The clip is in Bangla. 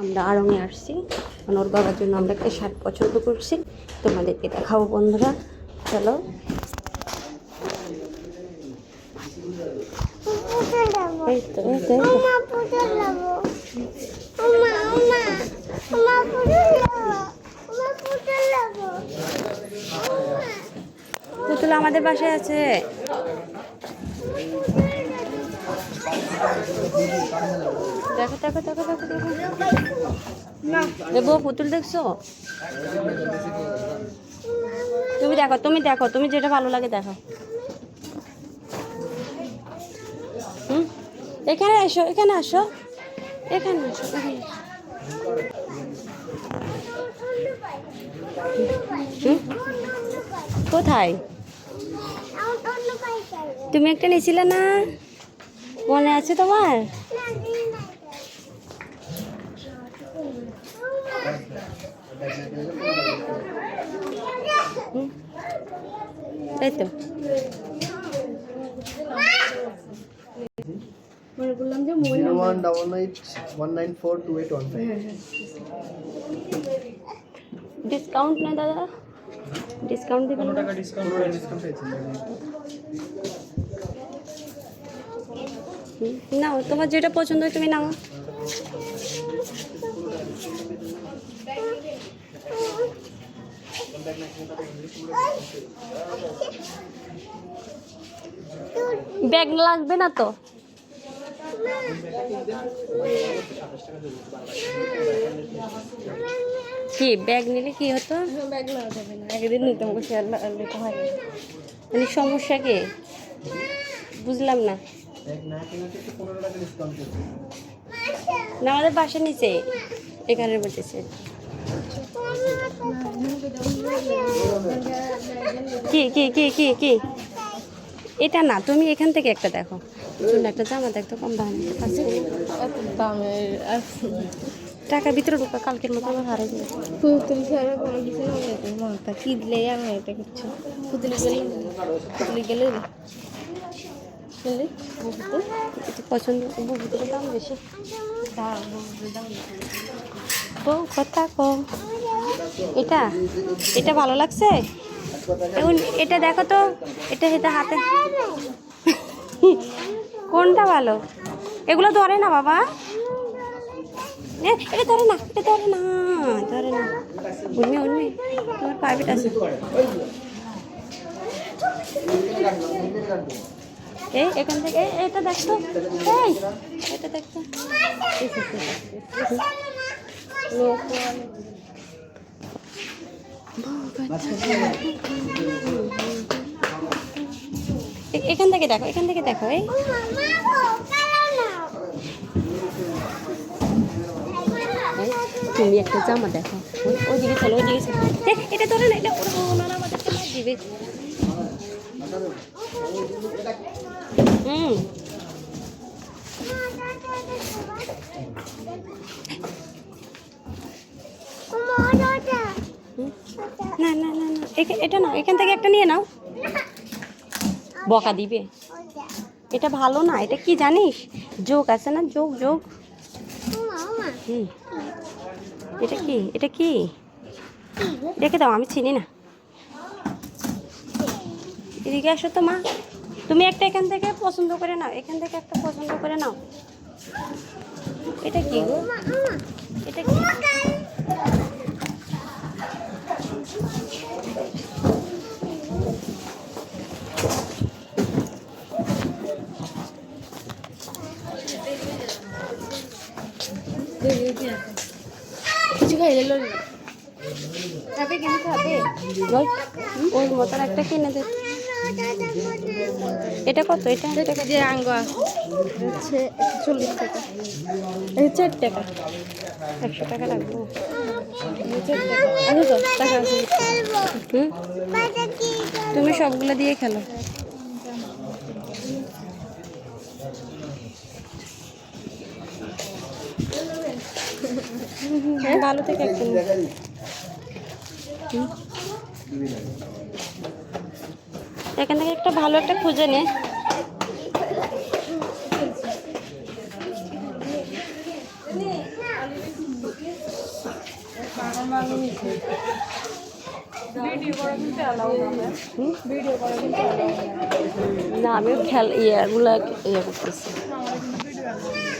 আমরা আড়ঙে আসছি, কারণ ওর বাবার জন্য আমরা একটা শার্ট পছন্দ করছি, তোমাদেরকে দেখাবো বন্ধুরা। চলো এই তো পুতুল আমাদের বাসায় আছে। দেখো দেখো দেখো দেখো দেখো দেবো পুতুল দেখছো? তুমি দেখো, তুমি দেখো, তুমি যেটা ভালো লাগে দেখো। এখানে আসো, এখানে আসো, এখানে আসো, এখানে। কোথায়? তুমি একটা নিয়েছিলে না, মনে আছে তোমার? তাই তো মনে করলাম যে 0188194281 ডিসকাউন্ট না দাদা, ডিসকাউন্ট দিবেন? টাকা ডিসকাউন্ট পেয়েছি। নাও, তোমার যেটা পছন্দ হয় তুমি নাও। ব্যাগ লাগবে না তো? কি ব্যাগ নিলে কি হতো? ব্যাগ নেওয়া যাবে না, একদিন নিতাম, বসে নিতে হয়। মানে সমস্যা কি বুঝলাম না। না আমাদের বাসা নিচে, এখানে বলতেছে। কি কি কি কি কি এটা না, তুমি এখান থেকে একটা দেখো, একটা জামা দেখতো কম দামে আছে, দামের টাকা ভিতরে ঢোকা, কালকের মতো আমার হারাই যাবে। পুতুল ছাড়া কোনো কিছু না, মনটা কিনলে আমি এটা কিছু পুতুলি গেলে পছন্দ বহুতের দাম বেশি, দাম তো কথা কম। এটা এটা ভালো লাগছে, এখন এটা দেখো তো, এটা এটা হাতে কোনটা ভালো? এগুলো ধরে না বাবা, এটা ধরে না, এটা ধরে না, ধরে না। উন্মি উন্মি তোমার প্রাইভেট আছে। এই এখান থেকে এটা দেখতো, এই এটা দেখতো, এখান থেকে দেখো, এখান থেকে দেখো। এই তুমি একটা জামা দেখো, ওইদিকে চলো, ওইদিকে চলো। এটা ধরে না, এটা ওনারা আমাদেরকে মার দিবে। না না না না, এটা না, এখান থেকে একটা নিয়ে নাও, বকা দিবে। এটা ভালো না, এটা কি জানিস, যোগ আছে না, যোগ যোগ। এটা কি, এটা কি, রেখে দাও, আমি চিনি না। এদিকে আসো তো মা, তুমি একটা এখান থেকে পছন্দ করে নাও, এখান থেকে একটা পছন্দ করে নাও। এটা কি গো, এটা কি? কিছু খাইলে খাবে, কিন্তু খাবে ওই মতন একটা কিনে দে। এটা কত? এটা যে আঙ্গুয়া হচ্ছে 40 টাকা, 4 টাকা, 100 টাকা রাখবো। 4 টাকা আছে তো, টাকা আছে। তুমি সবগুলো দিয়ে খেলো। ভালো থেকে একটা এখান থেকে একটা ভালো একটা খুঁজে নে। না আমিও ইয়েগুলা ইয়ে করতেছি